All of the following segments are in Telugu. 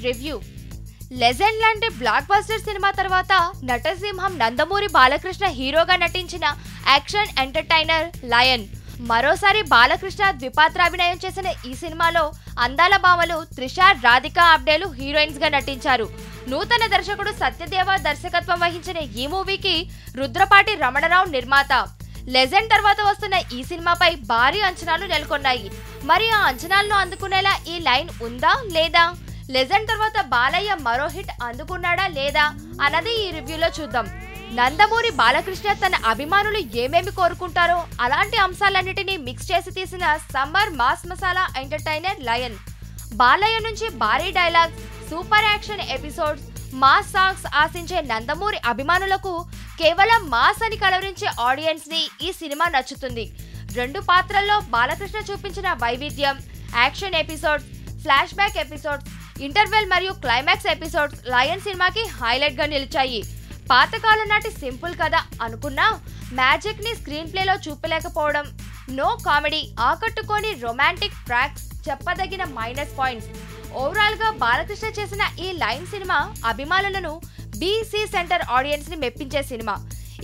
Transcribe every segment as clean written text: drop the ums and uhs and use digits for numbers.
రివ్యూ. లెజెండ్ లాంటి బ్లాక్ బస్టర్ సినిమా తర్వాత నటసింహం నందమూరి బాలకృష్ణ హీరోగా నటించిన యాక్షన్ ఎంటర్టైనర్ లయన్. మరోసారి బాలకృష్ణ ద్విపాత్రాభినయం చేసిన ఈ సినిమాలో అందాల భామలు త్రిష, రాధిక ఆప్టేలు హీరోయిన్స్ గా నటించారు. నూతన దర్శకుడు సత్యదేవ దర్శకత్వం వహించిన ఈ మూవీకి రుద్రపాటి రమణరావు నిర్మాత. లెజెండ్ తర్వాత వస్తున్న ఈ సినిమాపై భారీ అంచనాలు నెలకొన్నాయి. మరి ఆ అంచనాలను అందుకునేలా ఈ లైన్ ఉందా లేదా? లెజెండ్ తర్వాత బాలయ్య మరో హిట్ అందుకున్నాడా లేదా అన్నది ఈ రివ్యూలో చూద్దాం. నందమూరి బాలకృష్ణ తన అభిమానులు ఏమేమి కోరుకుంటారో అలాంటి అంశాలన్నిటినీ మిక్స్ చేసి తీసిన summer mass masala entertainer lion. Balayya నుంచి భారీ dialogues, super action episodes, mass songs ఆశించే నందమూరి అభిమానులకు కేవలం మాస్ అని కలవరించే ఆడియన్స్ ని ఈ సినిమా నచ్చుతుంది. 2 పాత్రల్లో బాలకృష్ణ చూపించిన వైవిధ్యం, action episodes, flash back episodes, interval మరియు క్లైమాక్స్ ఎపిసోడ్స్ లయన్ సినిమాకి హైలైట్ గా నిలిచాయి. పాతకాలం నాటి సింపుల్ కథ అనుకున్నా మ్యాజిక్ ని స్క్రీన్ ప్లేలో చూపలేకపోవడం, నో కామెడీ, ఆకట్టుకోని రొమాంటిక్ ట్రాక్స్ చెప్పదగిన మైనస్ పాయింట్స్. ఓవరాల్ గా బాలకృష్ణ చేసిన ఈ లైన్ సినిమా అభిమానులను బీసీ సెంటర్ ఆడియన్స్ ని మెప్పించే సినిమా.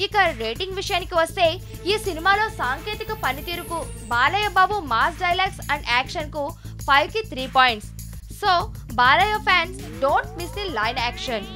ఇక రేటింగ్ విషయానికి వస్తే ఈ సినిమాలో సాంకేతిక పనితీరుకు, Balayya Babu mass dialogues and action కు 5కి 3 points. So Balayya fans, don't miss the line action.